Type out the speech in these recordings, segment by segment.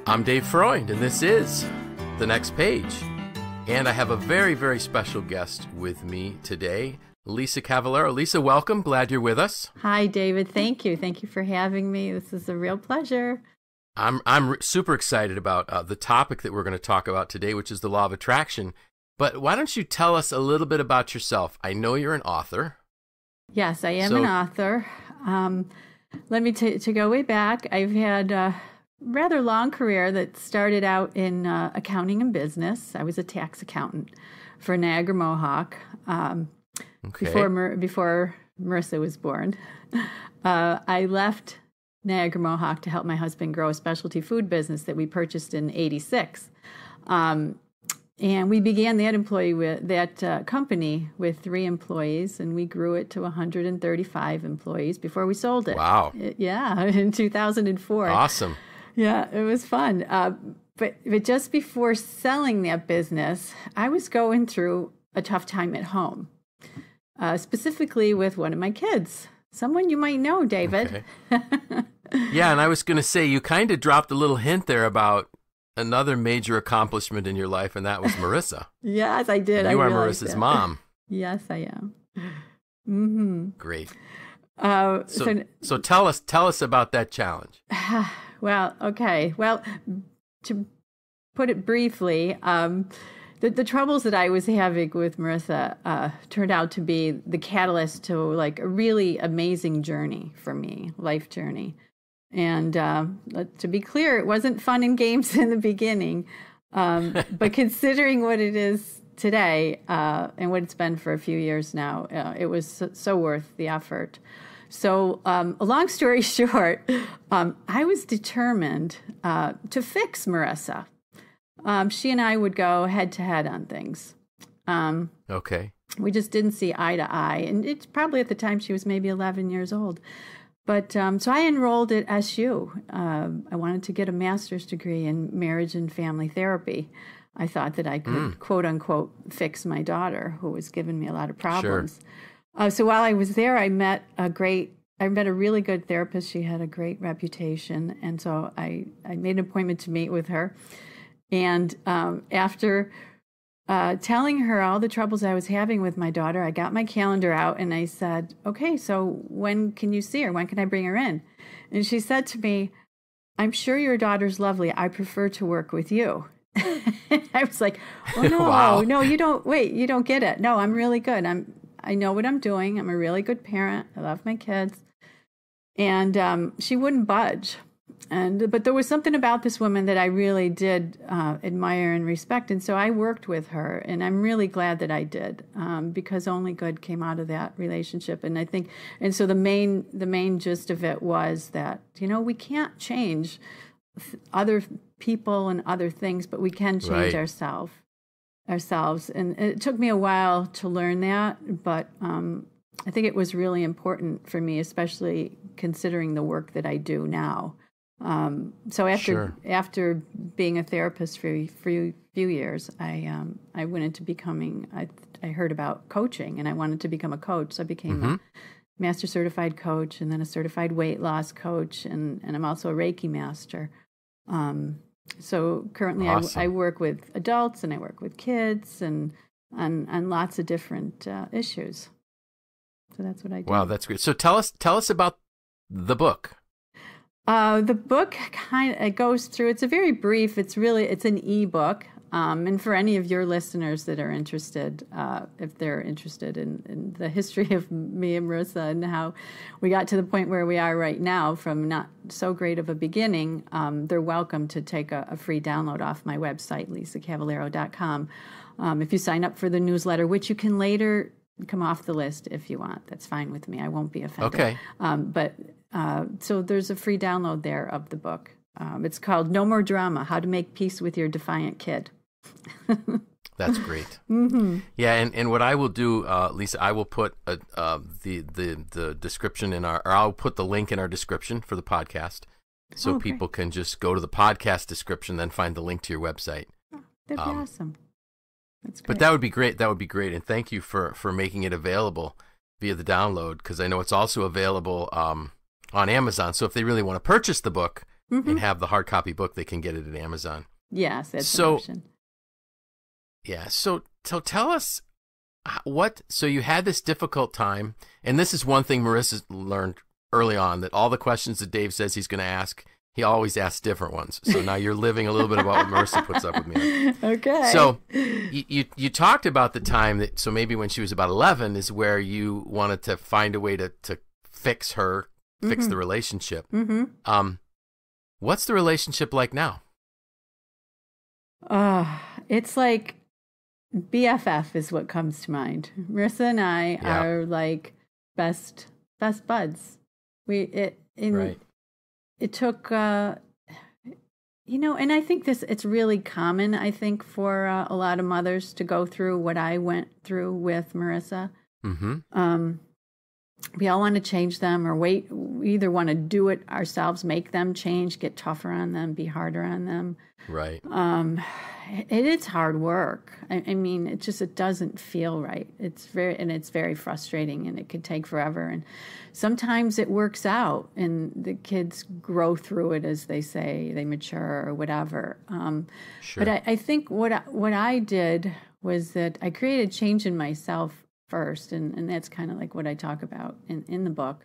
I'm Dave Freund, and this is The Next Page. And I have a very, very special guest with me today, Lisa Cavallaro. Lisa, welcome. Glad you're with us. Hi, David. Thank you. Thank you for having me. This is a real pleasure. I'm super excited about the topic that we're going to talk about today, which is the law of attraction. But why don't you tell us a little bit about yourself? I know you're an author. Yes, I am an author. Let me to go way back. I've had a rather long career that started out in accounting and business. I was a tax accountant for Niagara Mohawk before Marissa was born. I left Niagara Mohawk to help my husband grow a specialty food business that we purchased in '86. And we began that company with 3 employees, and we grew it to 135 employees before we sold it. Wow. In 2004. Awesome. Yeah, it was fun. But just before selling that business, I was going through a tough time at home, specifically with one of my kids, someone you might know, David. Okay. Yeah, and I was going to say, you kind of dropped a little hint there about another major accomplishment in your life, and that was Marissa. Yes, I did. You are Marissa's mom. Yes, I am. Mm-hmm. Great. So tell us about that challenge. Well, okay. Well, to put it briefly, the troubles that I was having with Marissa turned out to be the catalyst to like a really amazing journey for me, life journey. And to be clear, it wasn't fun and games in the beginning, but considering what it is today and what it's been for a few years now, it was so worth the effort. So a long story short, I was determined to fix Marissa. She and I would go head to head on things. Okay. We just didn't see eye to eye. And it's probably at the time she was maybe 11 years old. But so I enrolled at SU. I wanted to get a master's degree in marriage and family therapy. I thought that I could, quote unquote, fix my daughter, who was giving me a lot of problems. Sure. So while I was there, I met a really good therapist. She had a great reputation. And so I made an appointment to meet with her. And after telling her all the troubles I was having with my daughter, I got my calendar out and I said, okay, so when can you see her? When can I bring her in? And she said to me, I'm sure your daughter's lovely. I prefer to work with you. I was like, oh, no, Wow. No, you don't get it. No, I'm really good. I know what I'm doing. I'm a really good parent. I love my kids. And she wouldn't budge. But there was something about this woman that I really did admire and respect. And so I worked with her, and I'm really glad that I did because only good came out of that relationship. And I think, and so the main gist of it was that, we can't change other people and other things, but we can change ourselves. And it took me a while to learn that, but I think it was really important for me, especially considering the work that I do now. So after being a therapist for a few years, I went into becoming, I heard about coaching and I wanted to become a coach. So I became a master certified coach and then a certified weight loss coach. And I'm also a Reiki master. So currently awesome. I work with adults and I work with kids and on lots of different issues. So that's what I do. Wow, that's great. So tell us about the book. The book it goes through, it's a very brief, it's an ebook. And for any of your listeners that are interested, if they're interested in the history of me and Marissa and how we got to the point where we are right now from not so great of a beginning, they're welcome to take a free download off my website, lisacavallaro.com. If you sign up for the newsletter, which you can later come off the list if you want. That's fine with me. I won't be offended. Okay. So there's a free download there of the book. It's called No More Drama, How to Make Peace with Your Defiant Kid. That's great. Mm-hmm. Yeah, and what I will do, Lisa, I will put the description I'll put the link in our description for the podcast, so people can just go to the podcast description, then find the link to your website. Oh, that'd be awesome. That's great. But that would be great. That would be great, and thank you for making it available via the download, because I know it's also available on Amazon. So if they really want to purchase the book, and have the hard copy book, they can get it at Amazon. Yes, that's an option. Yeah. So tell us so you had this difficult time, and this is one thing Marissa learned early on, that all the questions that Dave says he's going to ask, he always asks different ones. So now you're living a little bit about what Marissa puts up with me on. Okay. So you talked about the time that, so maybe when she was about 11 is where you wanted to find a way to fix her, fix the relationship. What's the relationship like now? It's like BFF is what comes to mind. Marissa and I are like best buds. It took, and I think it's really common, I think, for a lot of mothers to go through what I went through with Marissa. We all want to change them, or we either want to do it ourselves, make them change, get tougher on them, be harder on them. Right. It's hard work. I mean, it doesn't feel right. It's very frustrating, and it could take forever. And sometimes it works out, and the kids grow through it, as they say, they mature or whatever. Sure. But I think what I did was that I created change in myself first, and that's kind of like what I talk about in the book.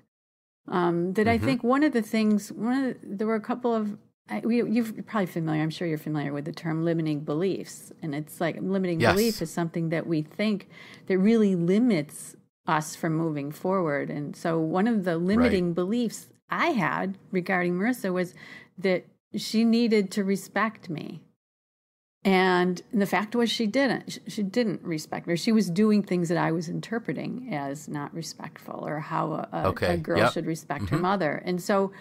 I think one of the things, there were a couple of, you're probably familiar, I'm sure you're familiar with the term limiting beliefs. And it's like limiting belief is something that we think that really limits us from moving forward. And so one of the limiting beliefs I had regarding Marissa was that she needed to respect me. And the fact was she didn't respect me. She was doing things that I was interpreting as not respectful, or how a girl should respect her mother. And so,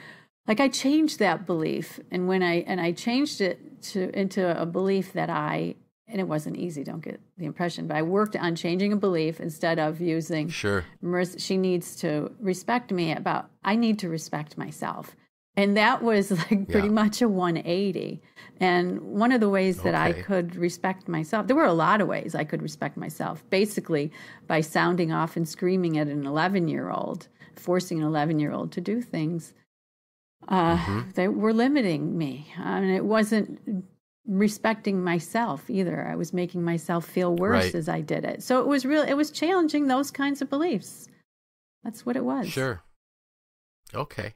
like, I changed that belief, and when I changed it into a belief that and it wasn't easy, don't get the impression, but I worked on changing a belief instead of using Marissa, she needs to respect me, about I need to respect myself. And that was like pretty much a 180. And one of the ways that I could respect myself, there were a lot of ways I could respect myself, basically by sounding off and screaming at an 11-year-old, forcing an 11-year-old to do things that were limiting me. And it wasn't respecting myself either. I was making myself feel worse as I did it. So it was challenging those kinds of beliefs. That's what it was. Sure. Okay.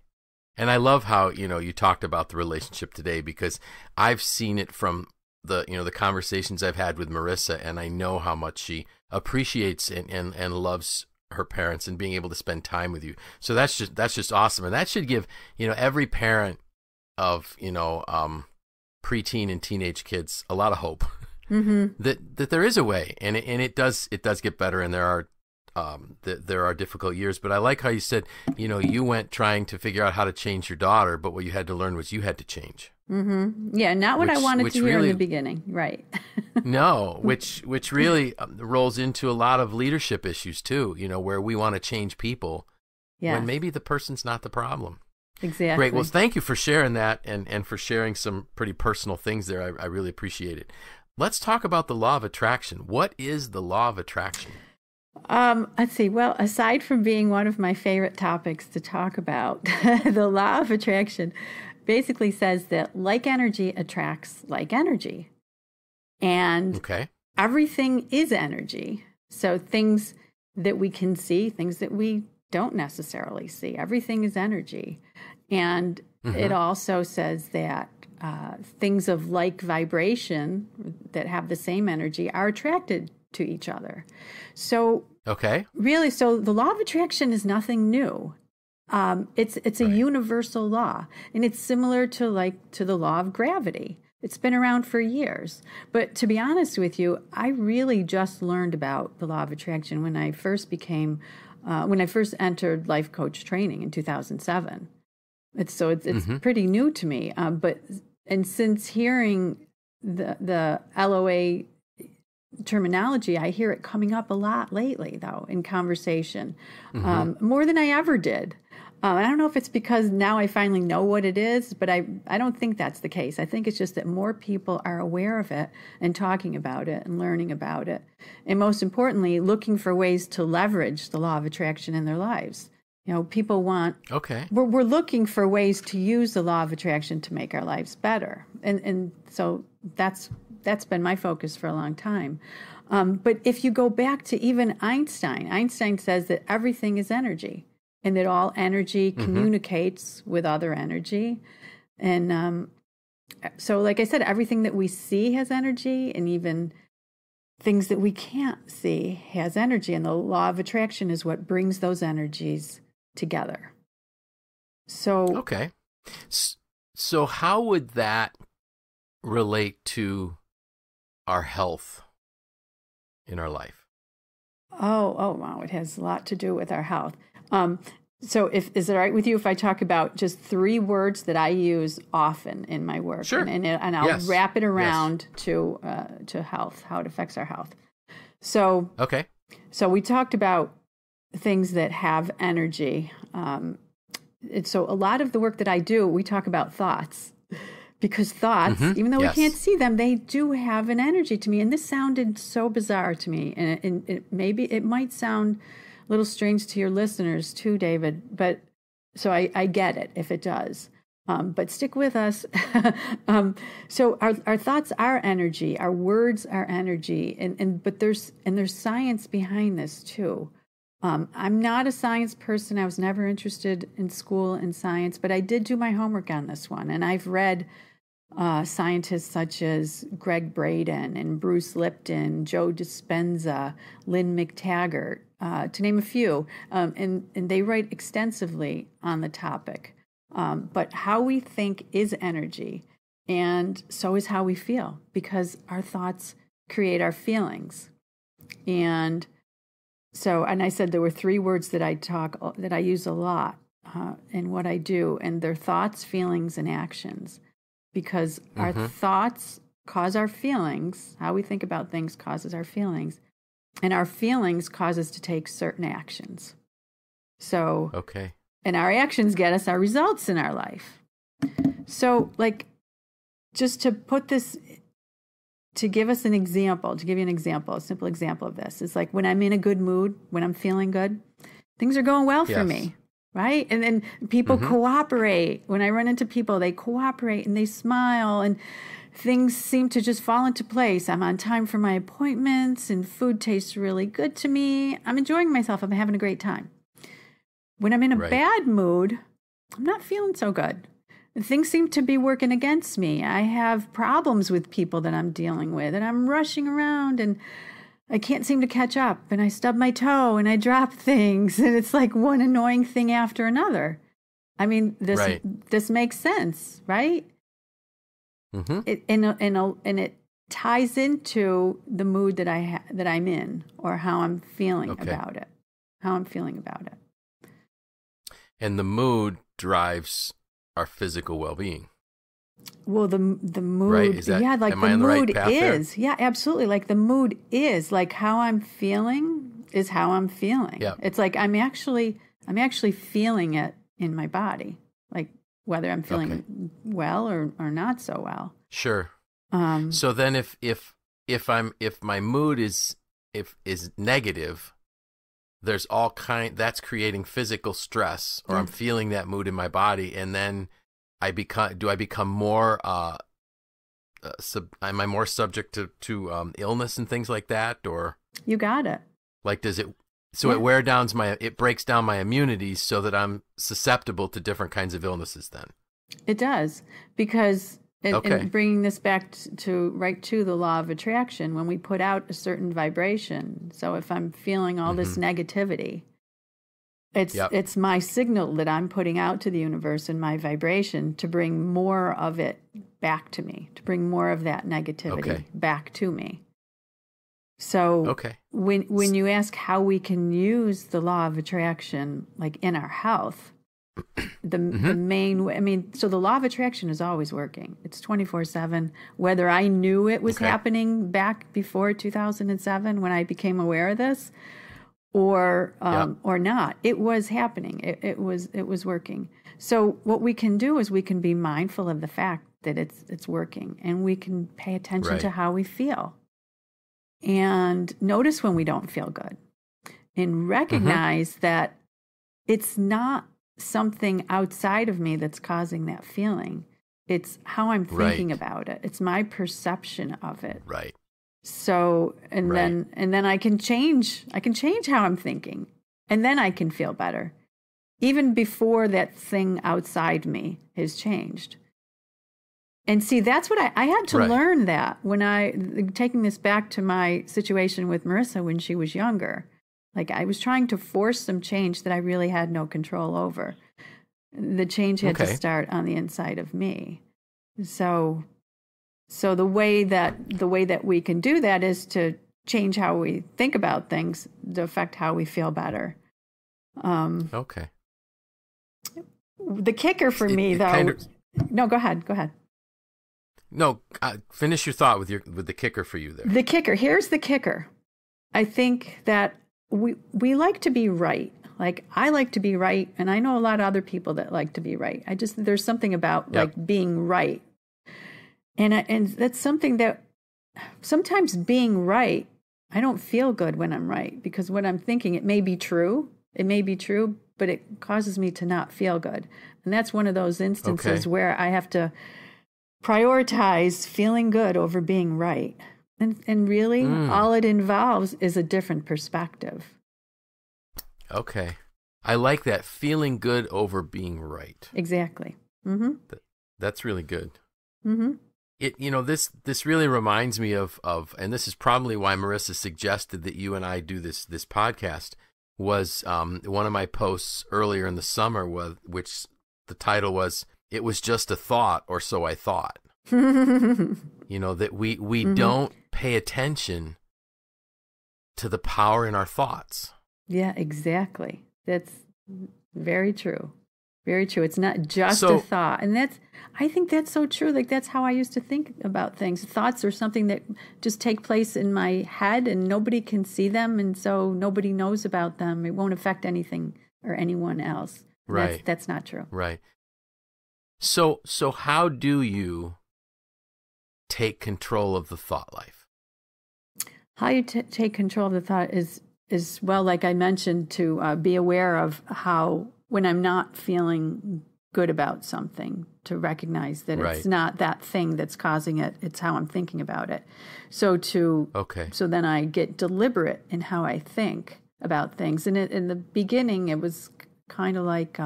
And I love how, you talked about the relationship today, because I've seen it from the conversations I've had with Marissa, and I know how much she appreciates and loves her parents and being able to spend time with you. So that's just awesome. And that should give, every parent of, preteen and teenage kids a lot of hope that there is a way, and it does get better, and there are difficult years. But I like how you said, you went trying to figure out how to change your daughter, but what you had to learn was you had to change. Yeah, not what I wanted to hear in the beginning, right? No, which really rolls into a lot of leadership issues too, where we want to change people when maybe the person's not the problem. Exactly. Great. Well, thank you for sharing that, and for sharing some pretty personal things there. I really appreciate it. Let's talk about the law of attraction. What is the law of attraction? Let's see. Well, aside from being one of my favorite topics to talk about, the law of attraction basically says that like energy attracts like energy. And everything is energy. So things that we can see, things that we don't necessarily see, everything is energy. And it also says that things of like vibration that have the same energy are attracted to each other. So really, so the law of attraction is nothing new. It's a universal law, and it's similar to the law of gravity. It's been around for years. But to be honest with you, I really just learned about the law of attraction when I first entered life coach training in 2007. It's pretty new to me. And since hearing the LOA terminology, I hear it coming up a lot lately, though, in conversation, more than I ever did. I don't know if it's because now I finally know what it is, but I don't think that's the case. I think it's just that more people are aware of it and talking about it and learning about it. And most importantly, looking for ways to leverage the law of attraction in their lives. People want, Okay. we're looking for ways to use the law of attraction to make our lives better. And so that's been my focus for a long time. But if you go back to even Einstein says that everything is energy and that all energy communicates with other energy. And so, like I said, everything that we see has energy, and even things that we can't see has energy. And the law of attraction is what brings those energies together. So okay. So how would that relate to our health in our life? Oh, wow. It has a lot to do with our health. So is it all right with you if I talk about just 3 words that I use often in my work? Sure. And I'll wrap it around to health, how it affects our health. So, okay. So we talked about things that have energy. So a lot of the work that I do, we talk about thoughts. Because thoughts, even though we can't see them, they do have an energy to me. And this sounded so bizarre to me. And it might sound a little strange to your listeners too, David. But so I get it if it does. But stick with us. So our thoughts are energy. Our words are energy. But there's science behind this too. I'm not a science person. I was never interested in school in science, but I did do my homework on this one. And I've read scientists such as Greg Braden and Bruce Lipton, Joe Dispenza, Lynn McTaggart, to name a few. And they write extensively on the topic. But how we think is energy, and so is how we feel, because our thoughts create our feelings. And I said there were 3 words that I use a lot in what I do, and they're thoughts, feelings, and actions. Because our thoughts cause our feelings. How we think about things causes our feelings. And our feelings cause us to take certain actions. So, okay. And our actions get us our results in our life. So, just to put this, to give us an example, to give you an example, a simple example of this, is like when I'm in a good mood, when I'm feeling good, things are going well for me. Right? And then people cooperate. When I run into people, they cooperate and they smile, and things seem to just fall into place. I'm on time for my appointments, and food tastes really good to me. I'm enjoying myself. I'm having a great time. When I'm in a bad mood, I'm not feeling so good. Things seem to be working against me. I have problems with people that I'm dealing with, and I'm rushing around, and I can't seem to catch up, and I stub my toe and I drop things, and it's like one annoying thing after another. I mean, this makes sense, right? And it ties into the mood that I'm in, or how I'm feeling about it. And the mood drives our physical well-being. Well, the mood, right? Is that, yeah, like am the I on the mood right path is, there? yeah, absolutely. Like the mood is, like how I'm feeling is how I'm feeling. Yeah. It's like I'm actually feeling it in my body, like whether I'm feeling well or not so well. Sure. So then, if my mood is negative, there's that's creating physical stress, or I'm feeling that mood in my body, and then I become more am I more subject to illness and things like that, or you got it. Like, does it? So it breaks down my immunity so that I'm susceptible to different kinds of illnesses. Then it does, because and bringing this back to the law of attraction, when we put out a certain vibration. So if I'm feeling all this negativity, it's my signal that I'm putting out to the universe and my vibration to bring more of it back to me, to bring more of that negativity back to me. So when you ask how we can use the law of attraction, like in our health, the main way, I mean, so the law of attraction is always working. It's 24/7. Whether I knew it was happening back before 2007 when I became aware of this, or not, it was happening. It was working. So what we can do is we can be mindful of the fact that it's working, and we can pay attention to how we feel, and notice when we don't feel good, and recognize that it's not something outside of me that's causing that feeling. It's how I'm thinking about it. It's my perception of it. Right. So, and then I can change how I'm thinking, and then I can feel better, even before that thing outside me has changed. And see, that's what I had to learn that when taking this back to my situation with Marissa when she was younger. Like, I was trying to force some change that I really had no control over. The change had to start on the inside of me. So the way that we can do that is to change how we think about things to affect how we feel better. Okay. The kicker for me, though. No, go ahead. No, finish your thought with the kicker for you there. The kicker. Here's the kicker. I think that we like to be right. Like, I like to be right, and I know a lot of other people that like to be right. There's something about like being right. And that's something that sometimes being right, I don't feel good when I'm right, because what I'm thinking, it may be true, but it causes me to not feel good. And that's one of those instances where I have to prioritize feeling good over being right. And really, all it involves is a different perspective. Okay. I like that, feeling good over being right. Exactly. Mm-hmm. That's really good. Mm-hmm. This really reminds me of, and this is probably why Marissa suggested that you and I do this podcast, was one of my posts earlier in the summer, which the title was, "It Was Just a Thought, or So I Thought." That we don't pay attention to the power in our thoughts. Yeah, exactly. That's very true. Very true. It's not just a thought. And I think that's so true. Like, that's how I used to think about things. Thoughts are something that just take place in my head and nobody can see them. And so nobody knows about them. It won't affect anything or anyone else. Right. That's not true. Right. So how do you take control of the thought life? How you take control of the thought is well, like I mentioned, to be aware of how, when I'm not feeling good about something, to recognize that it's not that thing that's causing it, it's how I'm thinking about it. So then I get deliberate in how I think about things. And in the beginning, it was kind of like,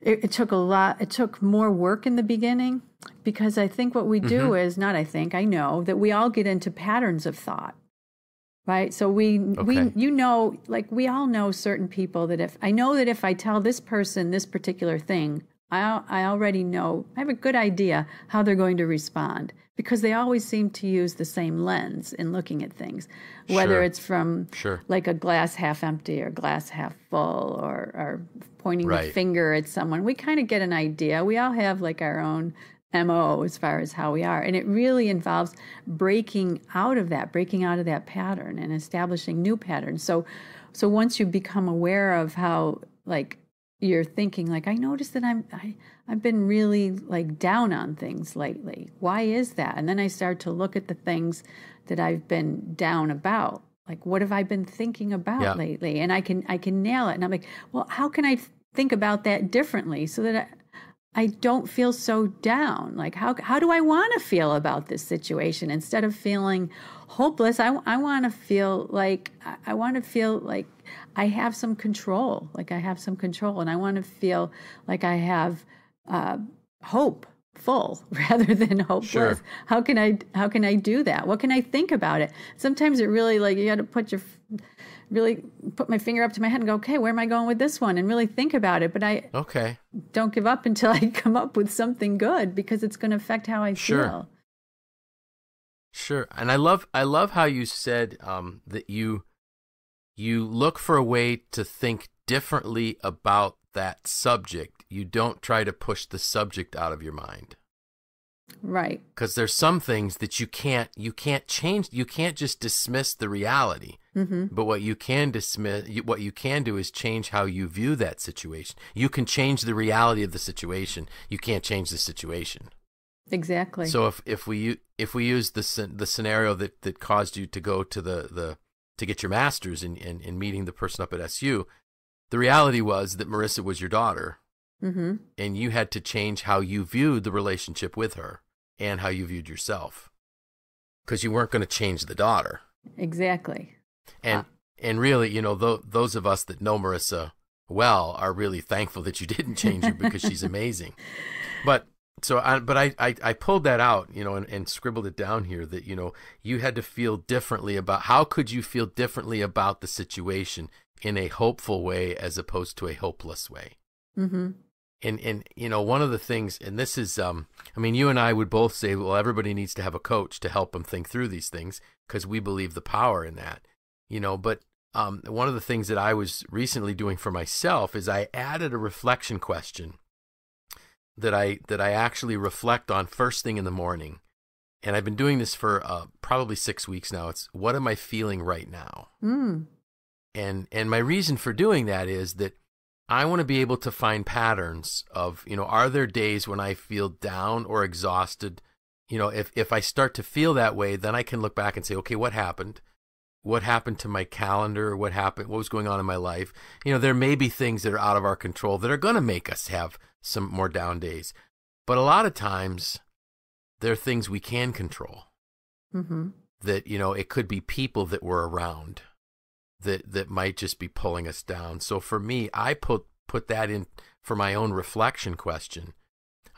it took more work in the beginning, because I think what we do is, I know that we all get into patterns of thought. Right. So we all know certain people that if I tell this person this particular thing, I already know, I have a good idea how they're going to respond, because they always seem to use the same lens in looking at things, whether it's from like a glass half empty or glass half full, or pointing the finger at someone. We kind of get an idea. We all have like our own MO as far as how we are. And it really involves breaking out of that pattern and establishing new patterns. So once you become aware of how, like, you're thinking, like, I noticed that I've been really like down on things lately. Why is that? And then I start to look at the things that I've been down about. Like, what have I been thinking about lately? And I can nail it. And I'm like, well, how can I think about that differently so that I don't feel so down? Like, how do I want to feel about this situation? Instead of feeling hopeless, I want to feel like I have some control. Like, I have some control, and I want to feel like I have hopeful rather than hopeless. Sure. How can I do that? What can I think about it? Sometimes it really, like, you got to put my finger up to my head and go, okay, where am I going with this one? And really think about it. But I don't give up until I come up with something good, because it's going to affect how I feel. Sure. And I love how you said that you look for a way to think differently about that subject. You don't try to push the subject out of your mind. Right. Because there's some things that you can't change. You can't just dismiss the reality. Mm-hmm. But what you can do is change how you view that situation. You can change the reality of the situation. You can't change the situation. Exactly. So if we use the scenario that caused you to go to to get your master's and meeting the person up at SU, the reality was that Marissa was your daughter, Mm-hmm. and you had to change how you viewed the relationship with her and how you viewed yourself, because you weren't going to change the daughter. Exactly. And really, those of us that know Marissa well are really thankful that you didn't change her, because she's amazing. But I pulled that out, and scribbled it down here that, you had to feel differently about, how could you feel differently about the situation in a hopeful way as opposed to a hopeless way? Mm-hmm. And one of the things, and this is, you and I would both say, well, everybody needs to have a coach to help them think through these things, because we believe the power in that, but one of the things that I was recently doing for myself is I added a reflection question that I actually reflect on first thing in the morning. And I've been doing this for probably 6 weeks now. It's, what am I feeling right now? Mm. And my reason for doing that is that I want to be able to find patterns of, are there days when I feel down or exhausted? If I start to feel that way, then I can look back and say, okay, what happened? What happened to my calendar? What was going on in my life? There may be things that are out of our control that are going to make us have some more down days. But a lot of times, there are things we can control. Mm-hmm. That, it could be people that we're around that might just be pulling us down. So for me, I put that in for my own reflection question.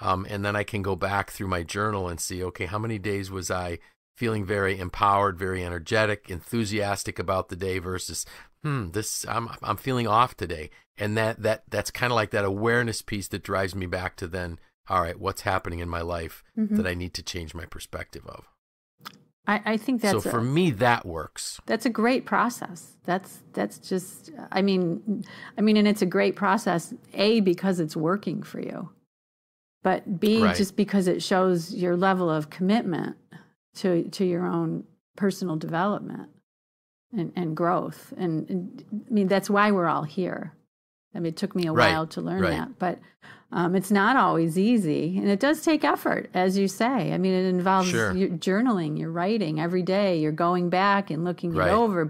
And then I can go back through my journal and see, okay, how many days was I feeling very empowered, very energetic, enthusiastic about the day versus, I'm feeling off today. And that's kind of like that awareness piece that drives me back to then, all right, what's happening in my life Mm-hmm. that I need to change my perspective of? I think that's, so for me, that works. That's a great process. That's just, and it's a great process, A, because it's working for you, but B, Right. just because it shows your level of commitment to your own personal development and growth. And that's why we're all here. It took me a Right. while to learn Right. that, but it's not always easy, and it does take effort, as you say. It involves Sure. your journaling, your writing every day. You're going back and looking Right. it over,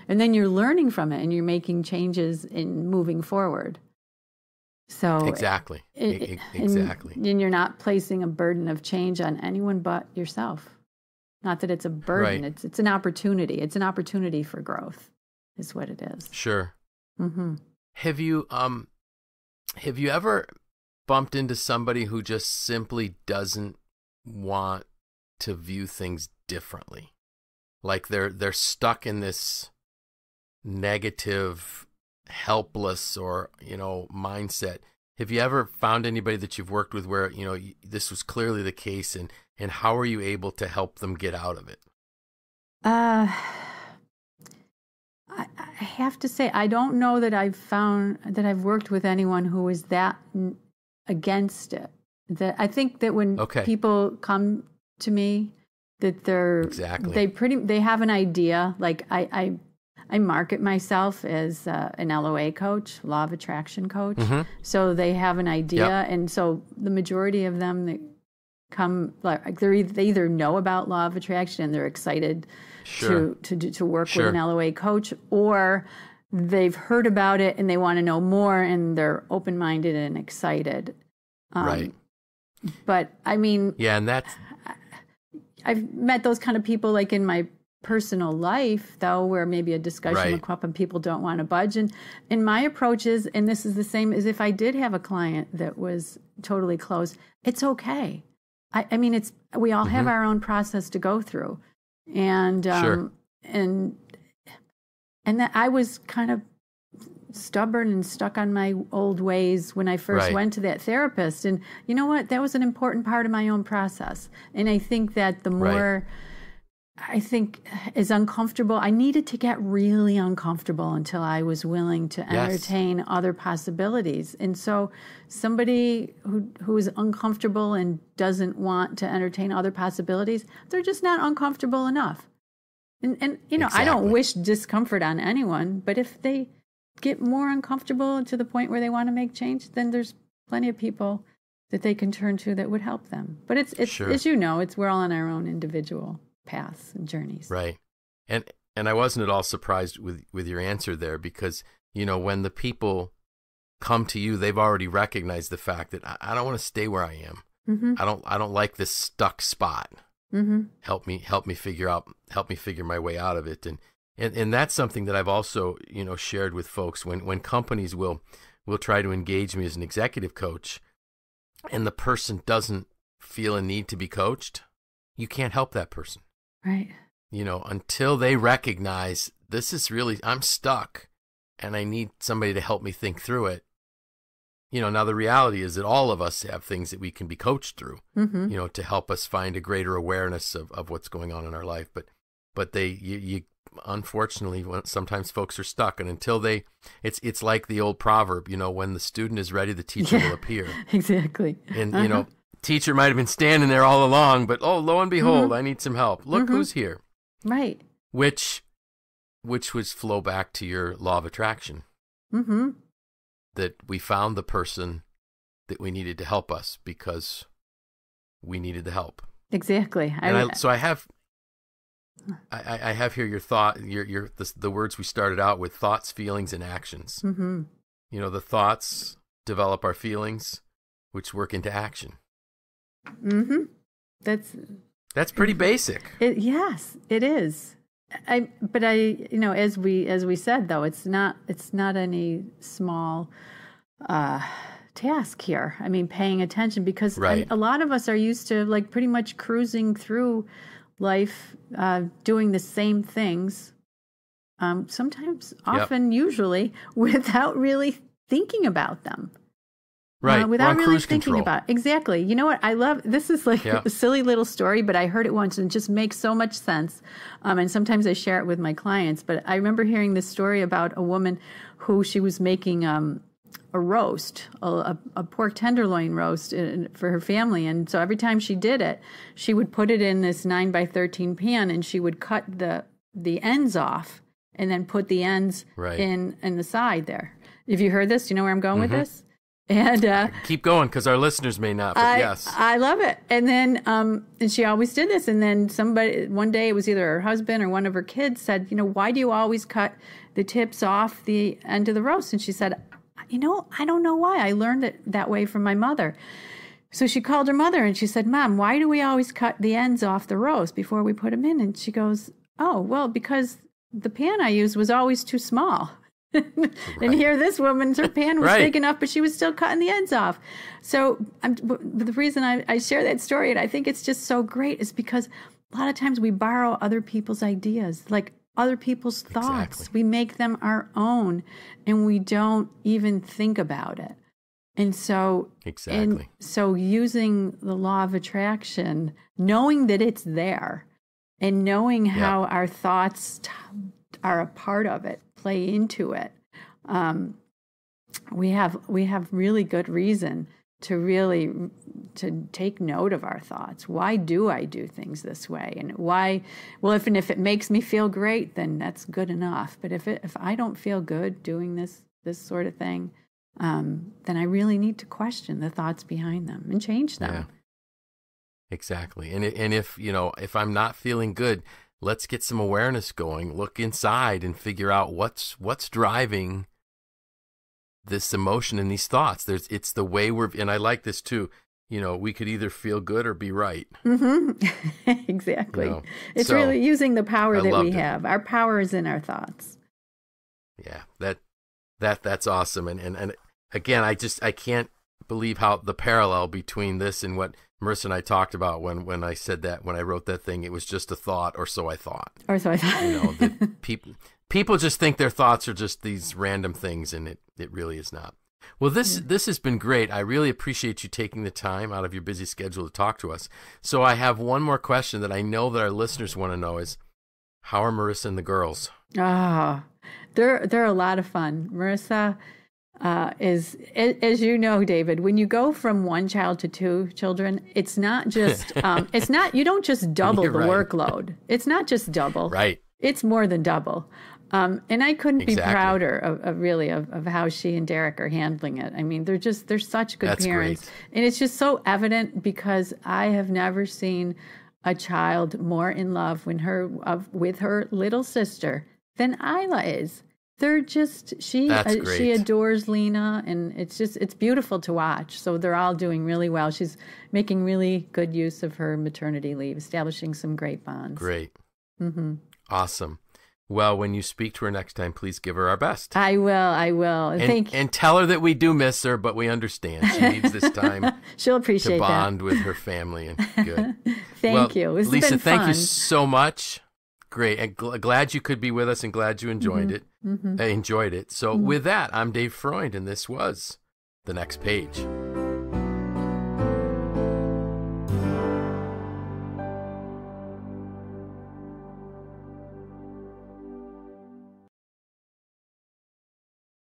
and then you're learning from it, and you're making changes in moving forward. So Exactly. Exactly. and you're not placing a burden of change on anyone but yourself. Not that it's a burden; Right. it's an opportunity. It's an opportunity for growth, is what it is. Sure. Mm-hmm. Have you ever bumped into somebody who just simply doesn't want to view things differently? Like they're stuck in this negative, helpless, or mindset. Have you ever found anybody that you've worked with where this was clearly the case, and how are you able to help them get out of it? I have to say, I don't know that I've worked with anyone who is that against it. I think that when people come to me, that they have an idea. Like I market myself as an LOA coach, law of attraction coach. Mm-hmm. So they have an idea, Yep. and so the majority of them that come, like they either know about law of attraction and they're excited Sure. to work Sure. with an LOA coach, or they've heard about it and they want to know more, and they're open-minded and excited. Right. But Yeah, and that's I've met those kind of people like in my personal life, though, where maybe a discussion Right. will come up and people don't want to budge. And my approach is, and this is the same as if I did have a client that was totally closed, it's okay. We all have Mm-hmm. our own process to go through. And Sure. and that I was kind of stubborn and stuck on my old ways when I first Right. went to that therapist. And you know what? That was an important part of my own process. And I think that the more as uncomfortable, I needed to get really uncomfortable until I was willing to entertain other possibilities. And so somebody who is uncomfortable and doesn't want to entertain other possibilities, they're just not uncomfortable enough. And I don't Exactly. wish discomfort on anyone, but if they get more uncomfortable to the point where they want to make change, then there's plenty of people that they can turn to that would help them. But it's Sure. as you know, we're all on our own individual paths and journeys. Right. And I wasn't at all surprised with your answer there, because when the people come to you, they've already recognized the fact that I don't want to stay where I am. Mm-hmm. I don't like this stuck spot. Mm-hmm. Help me figure my way out of it. And that's something that I've also, shared with folks when companies will try to engage me as an executive coach, and the person doesn't feel a need to be coached, you can't help that person. Right. Until they recognize this is really, I'm stuck and I need somebody to help me think through it. Now the reality is that all of us have things that we can be coached through, Mm-hmm. to help us find a greater awareness of what's going on in our life. But you unfortunately, sometimes folks are stuck, and until it's like the old proverb, when the student is ready, the teacher will appear. Exactly. And, teacher might have been standing there all along, but lo and behold, Mm-hmm. I need some help. Look Mm-hmm. who's here. Right. Which would flow back to your law of attraction. Mm-hmm. That we found the person that we needed to help us because we needed the help. Exactly. So I have here your thought, the words we started out with: thoughts, feelings, and actions. Mm-hmm. The thoughts develop our feelings, which work into action. Mm-hmm. That's pretty basic. Yes, it is. But as we said, though, it's not any small task here. I mean, paying attention, because Right. a lot of us are used to like pretty much cruising through life, doing the same things. Sometimes, often, usually, without really thinking about them. Right. Without really cruise thinking control. about it. Exactly. You know what? I love, this is like a silly little story, but I heard it once and it just makes so much sense. And sometimes I share it with my clients, but I remember hearing this story about a woman who she was making a roast, a pork tenderloin roast for her family. And so every time she did it, she would put it in this 9x13 pan, and she would cut the ends off and then put the ends in the side there. Have you heard this? Do you know where I'm going with this? And keep going, because our listeners may not, but yes. I love it. And then and she always did this. And then one day, it was either her husband or one of her kids said, why do you always cut the tips off the end of the roast? And she said, I don't know why. I learned it that way from my mother. So she called her mother and she said, Mom, why do we always cut the ends off the roast before we put them in? And she goes, oh, well, because the pan I used was always too small. And here this woman's, her pan was big enough, but she was still cutting the ends off. So the reason I share that story, and I think it's just so great, is because a lot of times we borrow other people's ideas, like other people's thoughts. Exactly. We make them our own, and we don't even think about it. And so, so using the law of attraction, knowing that it's there, and knowing how our thoughts are a part of it, play into it, we have really good reason to take note of our thoughts. Why do I do things this way? And why? Well, if it makes me feel great, then that's good enough. But if I don't feel good doing this sort of thing, then I really need to question the thoughts behind them and change them. Yeah. Exactly. And if I'm not feeling good, let's get some awareness going. Look inside and figure out what's driving this emotion and these thoughts. It's the way and I like this too. We could either feel good or be right. Mm-hmm. Exactly. It's really using the power that we have. Our power is in our thoughts. Yeah, that's awesome. And again, I can't believe how the parallel between this and what Marissa and I talked about when I said that, when I wrote that thing, it was just a thought, or so I thought. That people just think their thoughts are just these random things, and it really is not. Well, this has been great. I really appreciate you taking the time out of your busy schedule to talk to us. So I have one more question that I know that our listeners want to know is, how are Marissa and the girls? Oh, they're a lot of fun. Marissa is, as you know, David, when you go from one child to two children, it's not just, you don't just double the workload. It's not just double. Right. It's more than double. And I couldn't be prouder of how she and Derek are handling it. I mean, they're such good parents. Great. And it's just so evident, because I have never seen a child more in love with her little sister than Isla is. They're just she great. adores Lena, and it's beautiful to watch. So they're all doing really well. She's making really good use of her maternity leave, establishing some great bonds. Great. Mm-hmm. Awesome. Well, when you speak to her next time, please give her our best. I will. And tell her that we do miss her, but we understand. She needs this time She'll appreciate to bond with her family. And good. Thank you. It's Lisa, been thank fun. you so much. Great. And glad you could be with us and glad you enjoyed it. Mm-hmm. Enjoyed it. So with that, I'm Dave Freund, and this was The Next Page.